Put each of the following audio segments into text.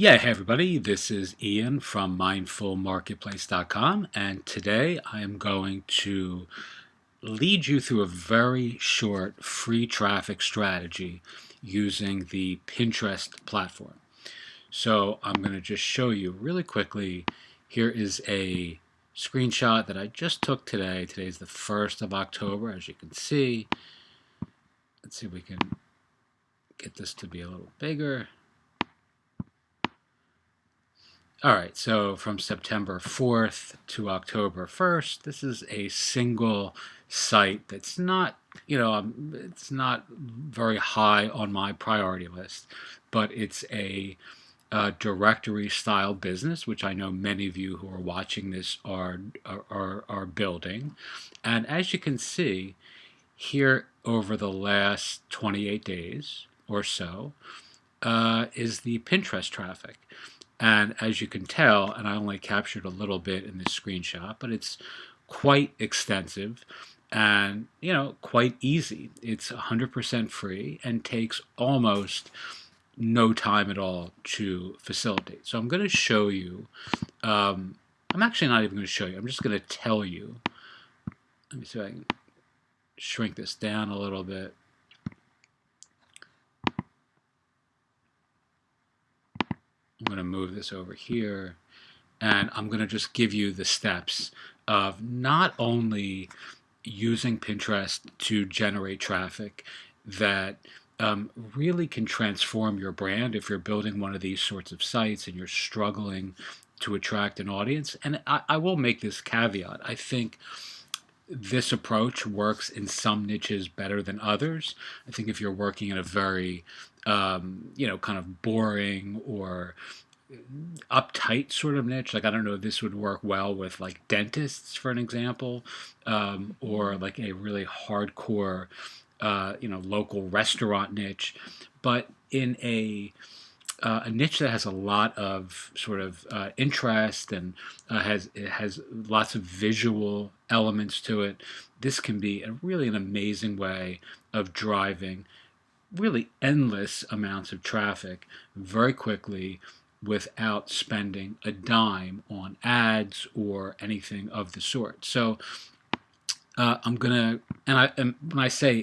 Yeah, hey everybody, this is Ian from mindfulmarketplace.com, and today I am going to lead you through a very short free traffic strategy using the Pinterest platform. So I'm going to just show you really quickly. Here is a screenshot that I just took today. Today's the 1st of October, as you can see. Let's see if we can get this to be a little bigger. All right, so from September 4th to October 1st, this is a single site that's not, it's not very high on my priority list, but it's a directory style business, which I know many of you who are watching this are building. And as you can see here over the last 28 days or so, is the Pinterest traffic. And as you can tell, and I only captured a little bit in this screenshot, but it's quite extensive and, quite easy. It's 100% free and takes almost no time at all to facilitate. So I'm going to show you, I'm actually not even going to show you, I'm just going to tell you. Let me see if I can shrink this down a little bit. I'm going to move this over here, and I'm going to just give you the steps of not only using Pinterest to generate traffic that really can transform your brand if you're building one of these sorts of sites and you're struggling to attract an audience. And I will make this caveat. I think this approach works in some niches better than others. I think if you're working in a very, kind of boring or uptight sort of niche, like I don't know if this would work well with like dentists, for an example, or like a really hardcore, local restaurant niche. But in a niche that has a lot of sort of interest and has lots of visual elements to it. This can be really an amazing way of driving really endless amounts of traffic very quickly without spending a dime on ads or anything of the sort. So I'm gonna, and when I say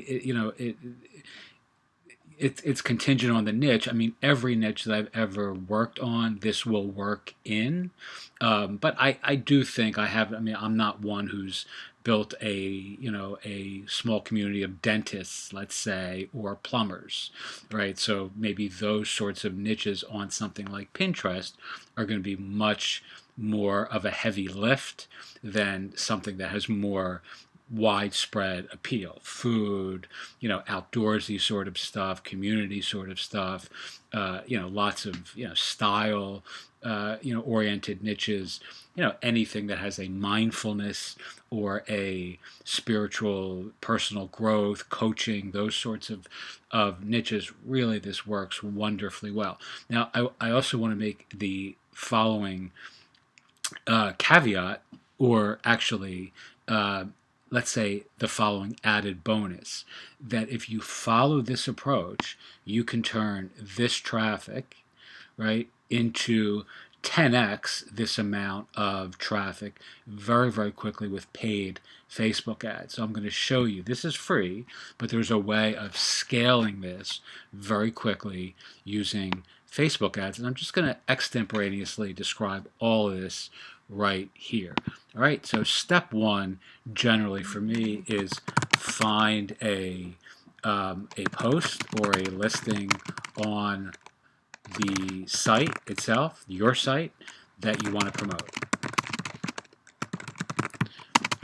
it's contingent on the niche. I mean, every niche that I've ever worked on, this will work in. But I do think I have. I mean, I'm not one who's built a small community of dentists, let's say, or plumbers, right? So maybe those sorts of niches on something like Pinterest are going to be much more of a heavy lift than something that has more widespread appeal. Food, outdoorsy sort of stuff, community sort of stuff, lots of, style, oriented niches, anything that has a mindfulness or a spiritual personal growth, coaching, those sorts of niches, really this works wonderfully well. Now, I also want to make the following caveat, or actually, let's say the following added bonus, that if you follow this approach, you can turn this traffic, right, into 10x this amount of traffic very, very quickly with paid Facebook ads. So I'm going to show you, this is free, but there's a way of scaling this very quickly using Facebook ads. And I'm just going to extemporaneously describe all of this right here. All right, so step one generally for me is find a post or a listing on the site itself, your site, that you want to promote.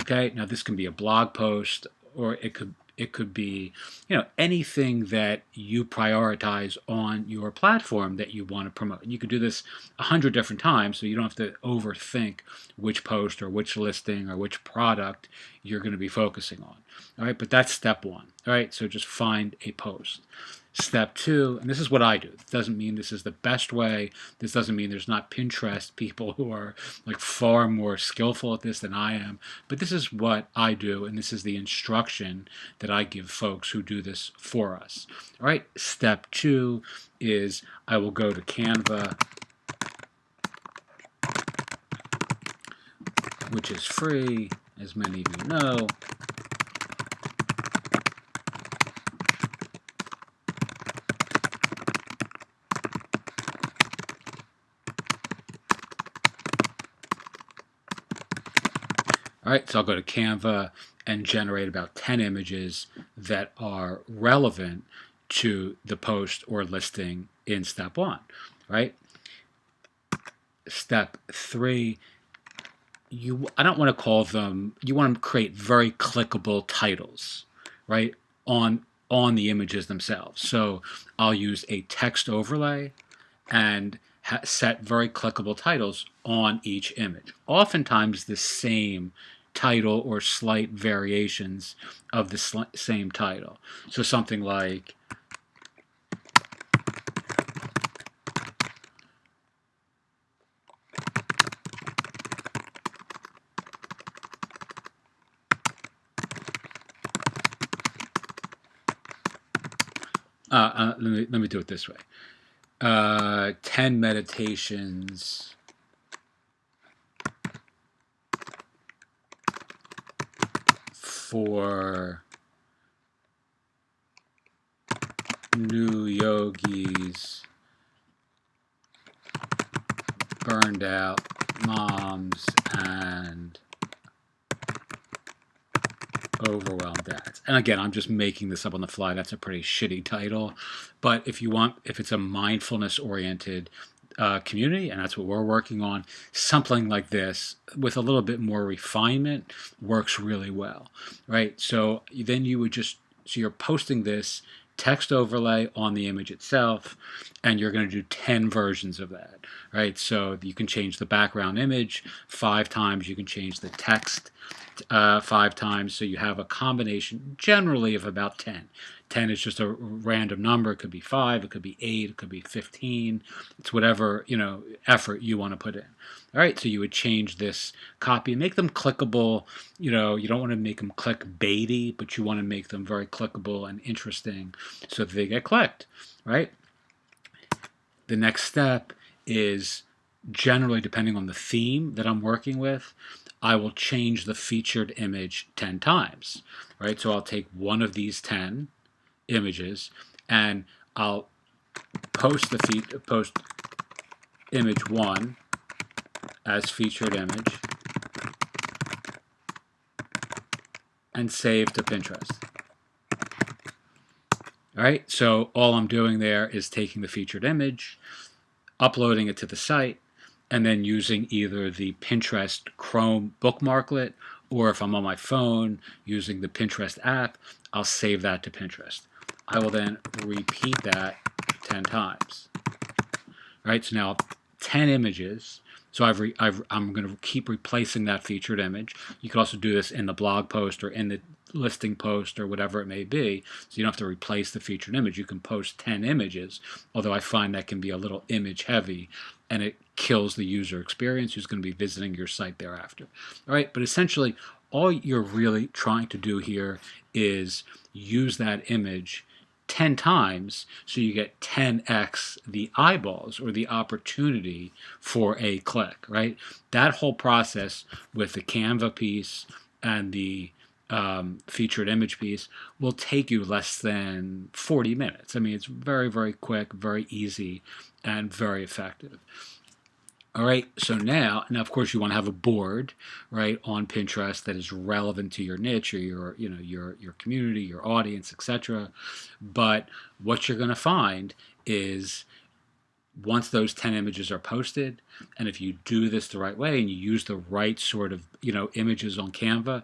Okay, now this can be a blog post, or it could be, anything that you prioritize on your platform that you want to promote. And you could do this 100 different times, so you don't have to overthink which post or which listing or which product you're going to be focusing on. All right, but that's step one. All right, so just find a post. Step two, and this is what I do. It doesn't mean this is the best way. This doesn't mean there's not Pinterest people who are like far more skillful at this than I am. But this is what I do, and this is the instruction that I give folks who do this for us. All right, step two is I will go to Canva which is free, as many of you know. All right, so I'll go to Canva and generate about 10 images that are relevant to the post or listing in step 1, right? Step 3, I don't want to call them, you want to create very clickable titles, right, on the images themselves. So I'll use a text overlay and set very clickable titles on each image. Oftentimes the same title or slight variations of the same title. So something like let me do it this way. 10 meditations for new yogis, burned out moms, and overwhelmed dads. And again, I'm just making this up on the fly. That's a pretty shitty title. But if it's a mindfulness oriented community, and that's what we're working on, something like this with a little bit more refinement works really well, right? So then you're posting this text overlay on the image itself, and you're going to do 10 versions of that, right? So you can change the background image 5 times, you can change the text 5 times, so you have a combination generally of about 10. 10 is just a random number. It could be 5, it could be 8, it could be 15. It's whatever, effort you want to put in. All right, so you would change this copy and make them clickable. You don't want to make them clickbaity, but you want to make them very clickable and interesting so that they get clicked, right? The next step is, generally depending on the theme that I'm working with, I will change the featured image 10 times, right? So I'll take one of these 10 images and I'll post image 1 as featured image and save to Pinterest. All right, so all I'm doing there is taking the featured image, uploading it to the site, and then using either the Pinterest Chrome bookmarklet, or if I'm on my phone using the Pinterest app, I'll save that to Pinterest. I will then repeat that 10 times. All right, so now 10 images. So I'm going to keep replacing that featured image. You could also do this in the blog post or in the listing post or whatever it may be. So you don't have to replace the featured image. You can post 10 images, although I find that can be a little image heavy and it kills the user experience who's going to be visiting your site thereafter. All right, but essentially all you're really trying to do here is use that image 10 times so you get 10x the eyeballs or the opportunity for a click, right? That whole process with the Canva piece and the featured image piece will take you less than 40 minutes. I mean, it's very, very quick, very easy, and very effective. All right, so now of course you want to have a board, right, on Pinterest that is relevant to your niche or your community, your audience, etc. But what you're going to find is once those 10 images are posted, and if you do this the right way and you use the right sort of images on Canva,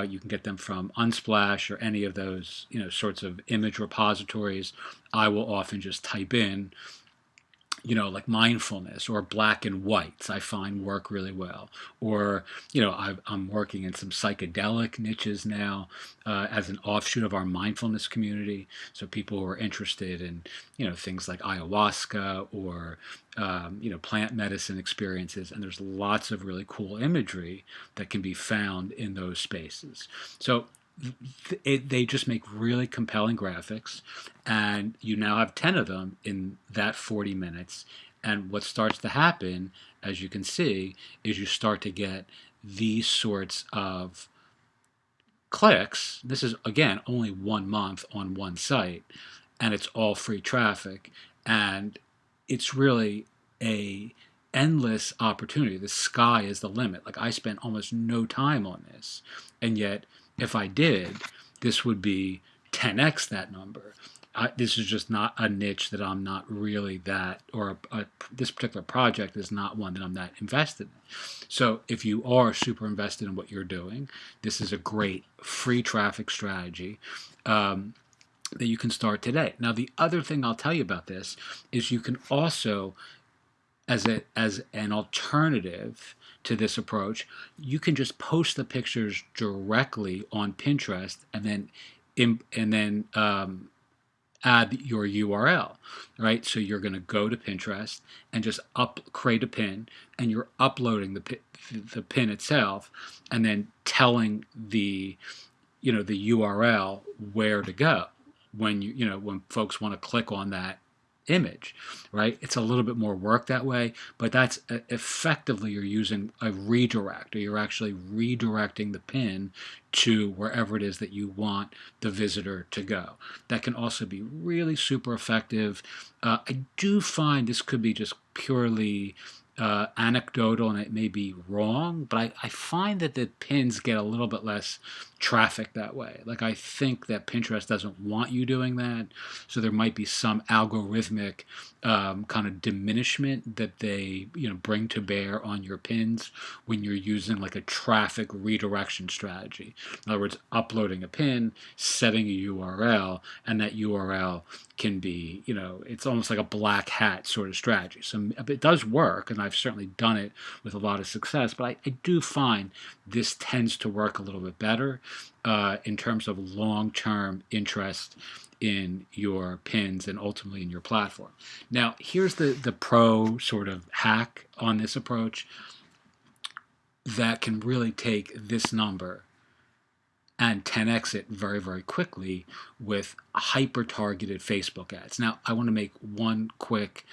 you can get them from Unsplash or any of those sorts of image repositories. I will often just type in like mindfulness or black and whites, I find work really well. Or, I'm working in some psychedelic niches now as an offshoot of our mindfulness community. So people who are interested in, things like ayahuasca or, plant medicine experiences. And there's lots of really cool imagery that can be found in those spaces. So they just make really compelling graphics, and you now have 10 of them in that 40 minutes. And what starts to happen, as you can see, is you start to get these sorts of clicks. This is, again, only 1 month on one site, and it's all free traffic, and it's really a endless opportunity. The sky is the limit. Like, I spent almost no time on this, and yet if I did, this would be 10x that number. This is just not a niche that I'm not really that, or this particular project is not one that I'm that invested in. So if you are super invested in what you're doing, this is a great free traffic strategy that you can start today. Now, the other thing I'll tell you about this is you can also, as an alternative to this approach, you can just post the pictures directly on Pinterest and then add your URL, right? So you're going to go to Pinterest and just create a pin, and you're uploading the pin itself, and then telling the URL where to go when folks want to click on that image, right? It's a little bit more work that way, but that's effectively, you're using a redirect, or you're actually redirecting the pin to wherever it is that you want the visitor to go. That can also be really super effective. I do find this could be just purely anecdotal, and it may be wrong, but I find that the pins get a little bit less traffic that way. Like, I think that Pinterest doesn't want you doing that, so there might be some algorithmic kind of diminishment that they bring to bear on your pins when you're using like a traffic redirection strategy. In other words, uploading a pin, setting a URL, and that URL can be, it's almost like a black hat sort of strategy. So it does work, and I've certainly done it with a lot of success, but I do find this tends to work a little bit better in terms of long-term interest in your pins and ultimately in your platform. Now, here's the pro sort of hack on this approach that can really take this number and 10x it very, very quickly with hyper-targeted Facebook ads. Now, I want to make one quick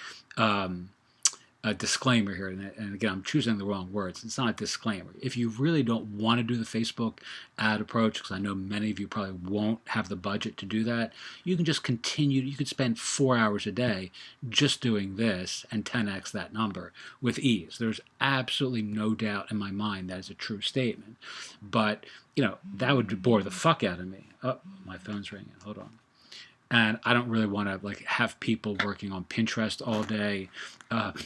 a disclaimer here, and again, I'm choosing the wrong words. It's not a disclaimer. If you really don't want to do the Facebook ad approach, because I know many of you probably won't have the budget to do that, you can just continue. You could spend 4 hours a day just doing this and 10x that number with ease. There's absolutely no doubt in my mind that is a true statement. But, that would bore the fuck out of me. Oh, my phone's ringing. Hold on. And I don't really want to have people working on Pinterest all day,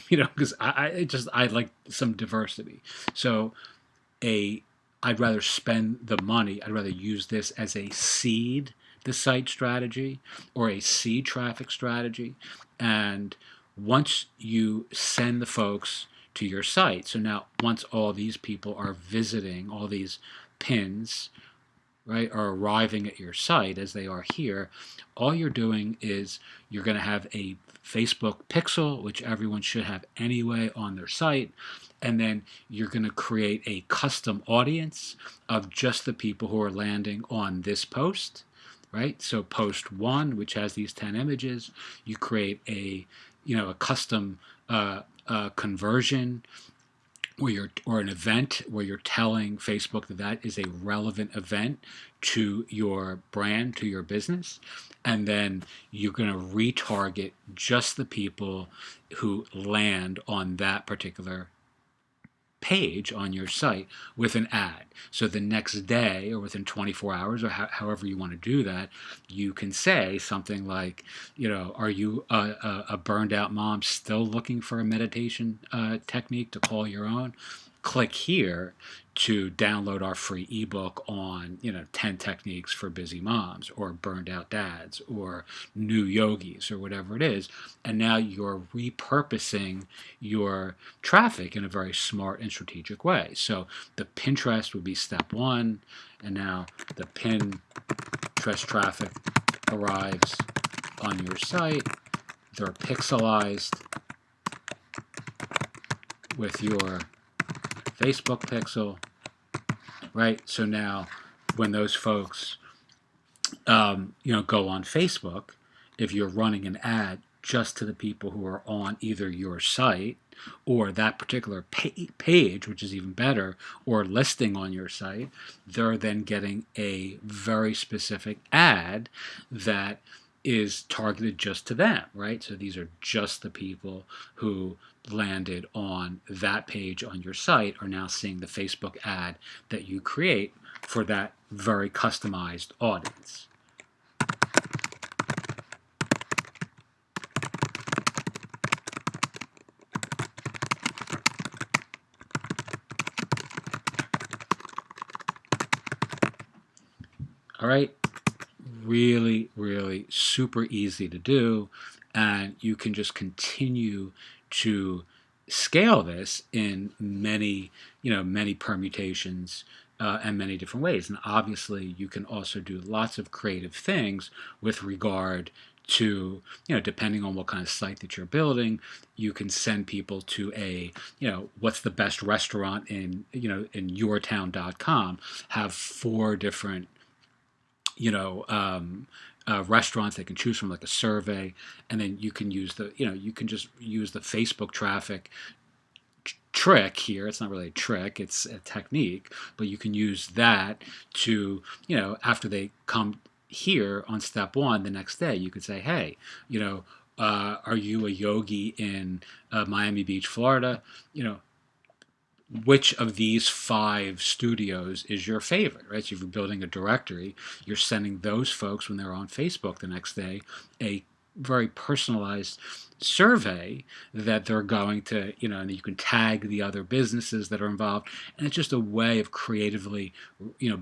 because I like some diversity. So I'd rather spend the money. I'd rather use this as a seed the site strategy or a seed traffic strategy. And once you send the folks to your site, so now once all these people are visiting, all these pins, right, are arriving at your site as they are here, all you're doing is you're going to have a Facebook pixel, which everyone should have anyway on their site, and then you're going to create a custom audience of just the people who are landing on this post, right? So post 1, which has these 10 images, you create a custom conversion or an event where you're telling Facebook that is a relevant event to your brand, to your business, and then you're going to retarget just the people who land on that particular page on your site with an ad. So the next day or within 24 hours or however you want to do that, you can say something like, are you a burned out mom still looking for a meditation technique to call your own? Click here to download our free ebook on 10 techniques for busy moms or burned out dads or new yogis or whatever it is. And now you're repurposing your traffic in a very smart and strategic way. So the Pinterest would be step 1, and now the Pinterest traffic arrives on your site. They're pixelized with your Facebook pixel, right? So now when those folks, go on Facebook, if you're running an ad just to the people who are on either your site or that particular page, which is even better, or listing on your site. They're then getting a very specific ad that is targeted just to them, right? So these are just the people who landed on that page on your site are now seeing the Facebook ad that you create for that very customized audience. All right, really, really super easy to do, and you can just continue to scale this in many, many permutations and many different ways. And obviously, you can also do lots of creative things with regard to, depending on what kind of site that you're building, you can send people to a, what's the best restaurant in yourtown.com, have 4 different restaurants they can choose from, like a survey, and then you can use you can just use the Facebook traffic trick here. It's not really a trick, it's a technique, but you can use that to, after they come here on step 1, the next day, you could say, hey, are you a yogi in Miami Beach, Florida? Which of these 5 studios is your favorite, right? So if you're building a directory, you're sending those folks when they're on Facebook the next day a very personalized survey that they're going to, and you can tag the other businesses that are involved. And it's just a way of creatively,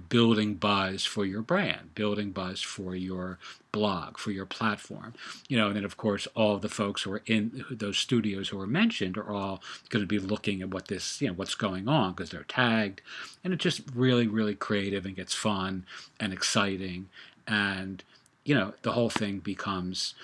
building buzz for your brand, building buzz for your blog, for your platform. And then of course, all of the folks who are in those studios who are mentioned are all going to be looking at what this, what's going on because they're tagged. And it's just really, really creative and gets fun and exciting. And, the whole thing becomes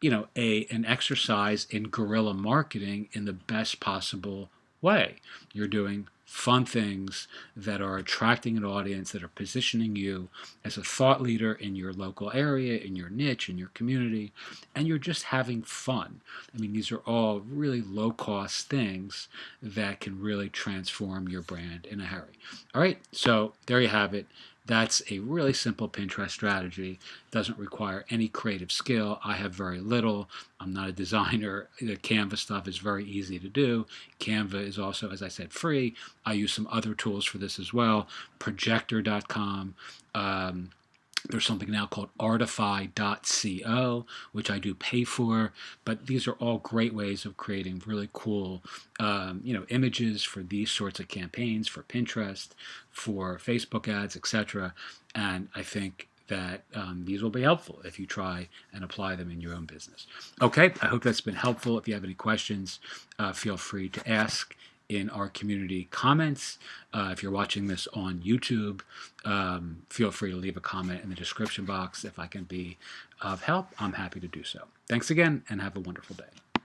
an exercise in guerrilla marketing in the best possible way. You're doing fun things that are attracting an audience, that are positioning you as a thought leader in your local area, in your niche, in your community, and you're just having fun. I mean, these are all really low-cost things that can really transform your brand in a hurry. All right, so there you have it. That's a really simple Pinterest strategy. It doesn't require any creative skill. I have very little. I'm not a designer. The Canva stuff is very easy to do. Canva is also, as I said, free. I use some other tools for this as well. Projector.com. There's something now called artify.co, which I do pay for, but these are all great ways of creating really cool, images for these sorts of campaigns, for Pinterest, for Facebook ads, etc. And I think that these will be helpful if you try and apply them in your own business. Okay, I hope that's been helpful. If you have any questions, feel free to ask in our community comments. If you're watching this on YouTube, feel free to leave a comment in the description box. If I can be of help, I'm happy to do so. Thanks again, and have a wonderful day.